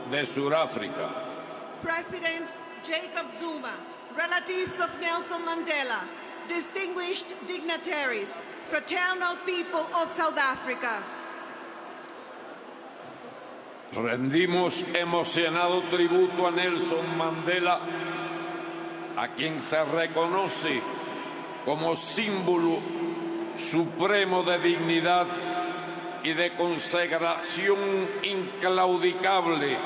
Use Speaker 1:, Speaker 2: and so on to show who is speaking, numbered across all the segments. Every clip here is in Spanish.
Speaker 1: de Sudáfrica.
Speaker 2: President Jacob Zuma, relatives of Nelson Mandela, distinguished dignitaries, fraternal people of South Africa.
Speaker 1: Rendimos emocionado tributo a Nelson Mandela, a quien se reconoce como símbolo supremo de dignidad y de consagración inclaudicable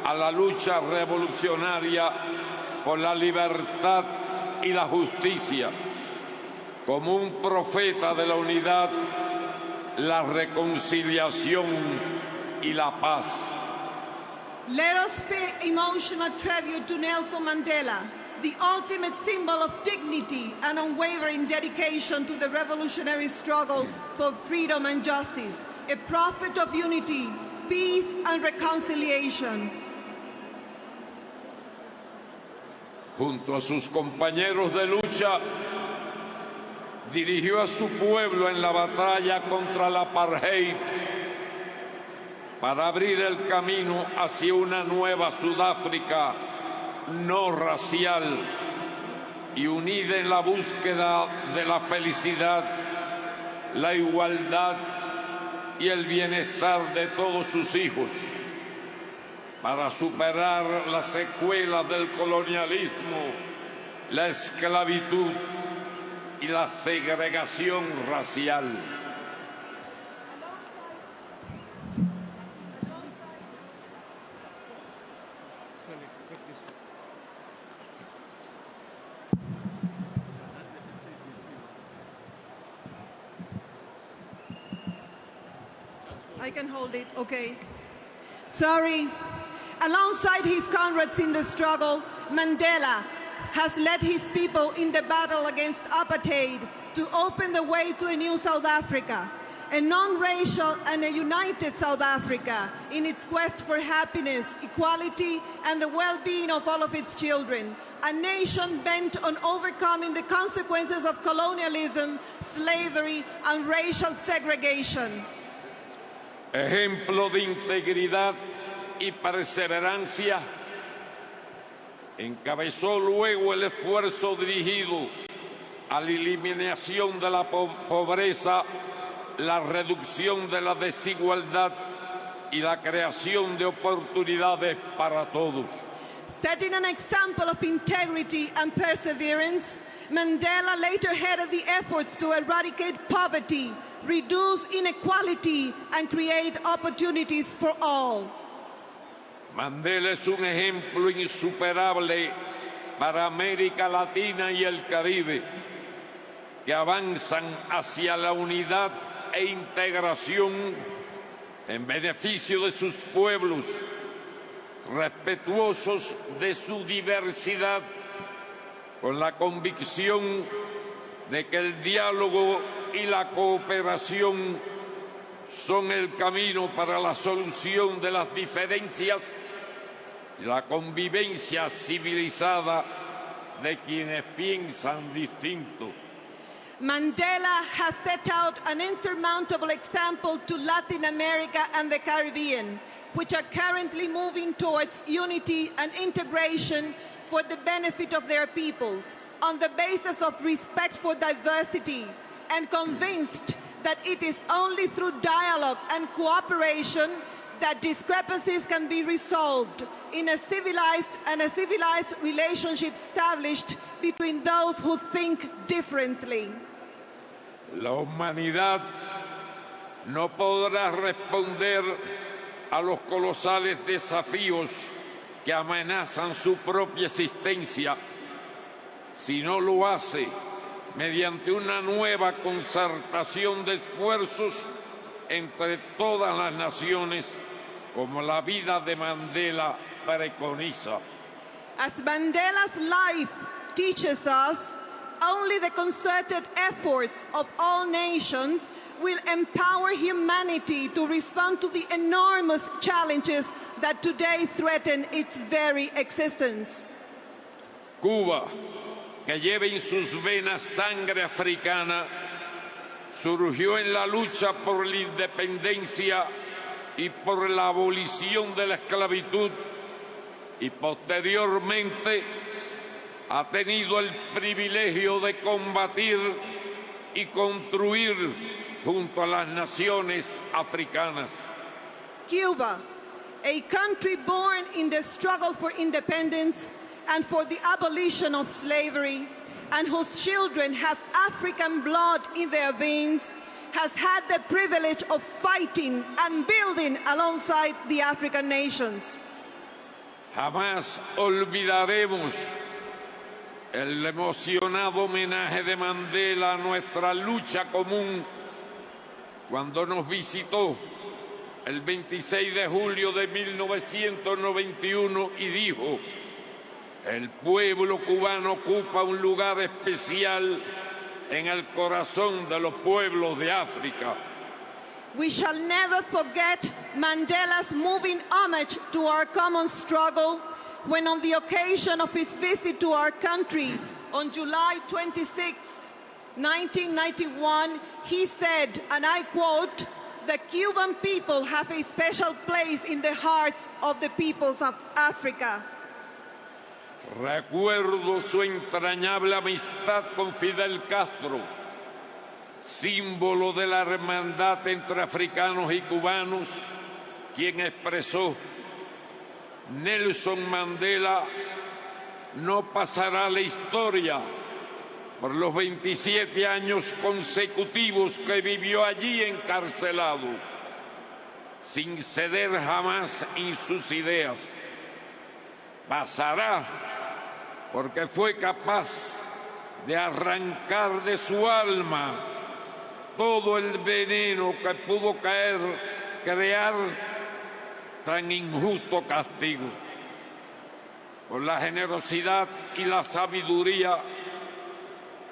Speaker 1: a la lucha revolucionaria por la libertad y la justicia, como un profeta de la unidad, la reconciliación y la paz.
Speaker 2: Let us pay emotional tribute to Nelson Mandela, the ultimate symbol of dignity and unwavering dedication to the revolutionary struggle for freedom and justice, a prophet of unity, peace and reconciliation.
Speaker 1: Junto a sus compañeros de lucha, dirigió a su pueblo en la batalla contra la apartheid para abrir el camino hacia una nueva Sudáfrica no racial y unida en la búsqueda de la felicidad, la igualdad y el bienestar de todos sus hijos, para superar las secuelas del colonialismo, la esclavitud y la segregación racial.
Speaker 2: I can hold it, okay. Sorry. Alongside his comrades in the struggle, Mandela has led his people in the battle against apartheid to open the way to a new South Africa, a non-racial and a united South Africa in its quest for happiness, equality, and the well-being of all of its children. A nation bent on overcoming the consequences of colonialism, slavery, and racial segregation.
Speaker 1: Ejemplo de integridad y perseverancia, encabezó luego el esfuerzo dirigido a la eliminación de la pobreza, la reducción de la desigualdad y la creación de oportunidades para todos.
Speaker 2: Setting an example of integrity and perseverance, Mandela later headed the efforts to eradicate poverty, reduce inequality, and create opportunities for all.
Speaker 1: Mandela es un ejemplo insuperable para América Latina y el Caribe, que avanzan hacia la unidad e integración en beneficio de sus pueblos, respetuosos de su diversidad, con la convicción de que el diálogo y la cooperación son el camino para la solución de las diferencias y la convivencia civilizada de quienes piensan distinto.
Speaker 2: Mandela has set out an insurmountable example to Latin America and the Caribbean, which are currently moving towards unity and integration for the benefit of their peoples, on the basis of respect for diversity, and convinced that it is only through dialogue and cooperation that discrepancies can be resolved in a civilized relationship established between those who think differently.
Speaker 1: La humanidad no podrá responder a los colosales desafíos que amenazan su propia existencia si no lo hace mediante una nueva concertación de esfuerzos entre todas las naciones, como la vida de Mandela preconiza.
Speaker 2: As Mandela's life teaches us, only the concerted efforts of all nations will empower humanity to respond to the enormous challenges that today threaten its very existence.
Speaker 1: Cuba, que lleva en sus venas sangre africana, surgió en la lucha por la independencia y por la abolición de la esclavitud, y posteriormente ha tenido el privilegio de combatir y construir junto a las naciones africanas.
Speaker 2: Cuba, a country born in the struggle for independence and for the abolition of slavery, and whose children have African blood in their veins, has had the privilege of fighting and building alongside the African nations.
Speaker 1: Jamás olvidaremos el emocionado homenaje de Mandela a nuestra lucha común cuando nos visitó el 26 de julio de 1991 y dijo: el pueblo cubano ocupa un lugar especial en el corazón de los pueblos de África.
Speaker 2: We shall never forget Mandela's moving homage to our common struggle when, on the occasion of his visit to our country on July 26, 1991, he said, and I quote, "The Cuban people have a special place in the hearts of the peoples of Africa."
Speaker 1: Recuerdo su entrañable amistad con Fidel Castro, símbolo de la hermandad entre africanos y cubanos, quien expresó: Nelson Mandela no pasará a la historia por los 27 años consecutivos que vivió allí encarcelado, sin ceder jamás en sus ideas. Pasará porque fue capaz de arrancar de su alma todo el veneno que pudo crear tan injusto castigo. Por la generosidad y la sabiduría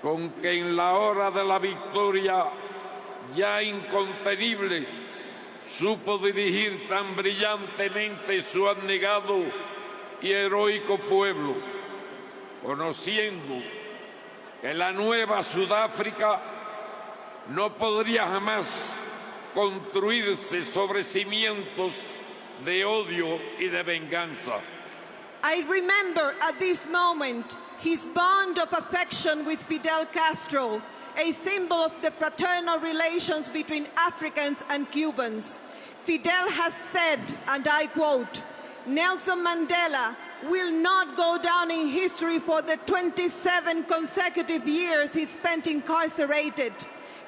Speaker 1: con que en la hora de la victoria ya incontenible supo dirigir tan brillantemente su abnegado y heroico pueblo, conociendo que la nueva Sudáfrica no podría jamás construirse sobre cimientos de odio y de venganza.
Speaker 2: I remember at this moment his bond of affection with Fidel Castro, a symbol of the fraternal relations between Africans and Cubans. Fidel has said, and I quote, "Nelson Mandela will not go down in history for the 27 consecutive years he spent incarcerated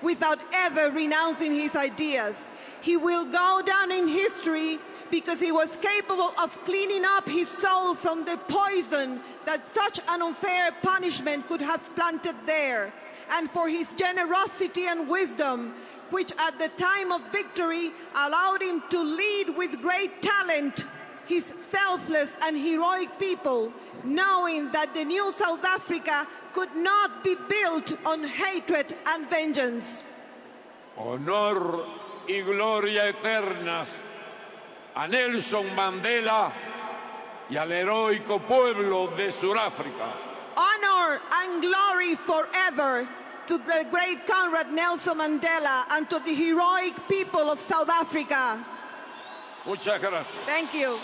Speaker 2: without ever renouncing his ideas. He will go down in history because he was capable of cleaning up his soul from the poison that such an unfair punishment could have planted there, and for his generosity and wisdom, which at the time of victory allowed him to lead with great talent his selfless and heroic people, knowing that the new South Africa could not be built on hatred and vengeance."
Speaker 1: Honor y gloria eternas a Nelson Mandela y al heroico pueblo de Sudáfrica.
Speaker 2: Honor and glory forever to the great Conrad Nelson Mandela and to the heroic people of South Africa.
Speaker 1: Muchas gracias.
Speaker 2: Thank you.